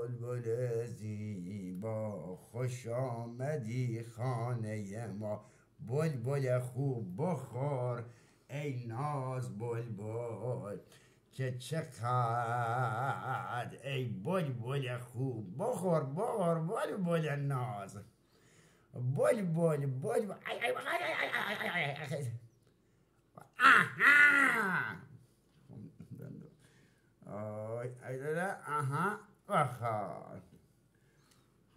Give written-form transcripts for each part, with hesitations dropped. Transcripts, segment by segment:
بلبل زیبا خوش آمدی خانه ما، بلبل خوب بخور ای ناز بلبل، که چقدر ای بلبل خوب بخور بخور بلبل ناز، بلبل بلبل آها آها بخور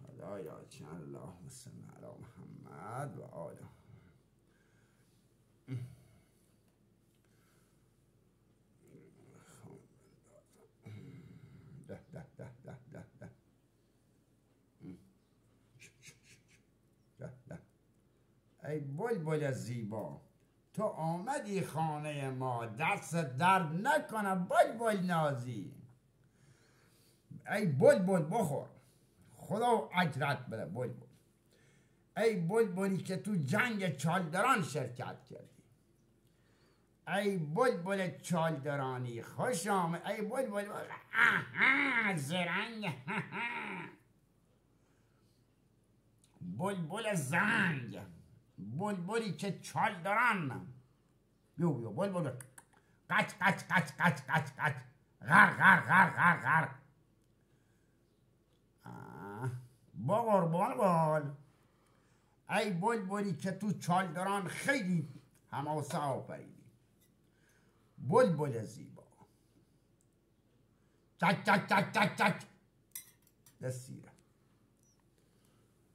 خدایا چند اللهم صل علی محمد و آله. ای بلبل زیبا تو آمدی خانه ما، دست درد نکنه بلبل نازی، ای بلبل بخور خدا اجرت بده بلبل، ای بلبلی که تو جنگ چالدران شرکت کردی، ای بلبل چالدرانی خوش آمد، ای بلبل زرنگ بلبل زنگ، بلبلی که چالدران، بیو بیو بلبل قچ قچ قچ قچ قچ قچ غر غر غر غر غر بغر بلبل، ای بلبلی که تو چالدران خیلی حماسه آفریدی، بلبل زیبا چک چک چک چک چک دستیره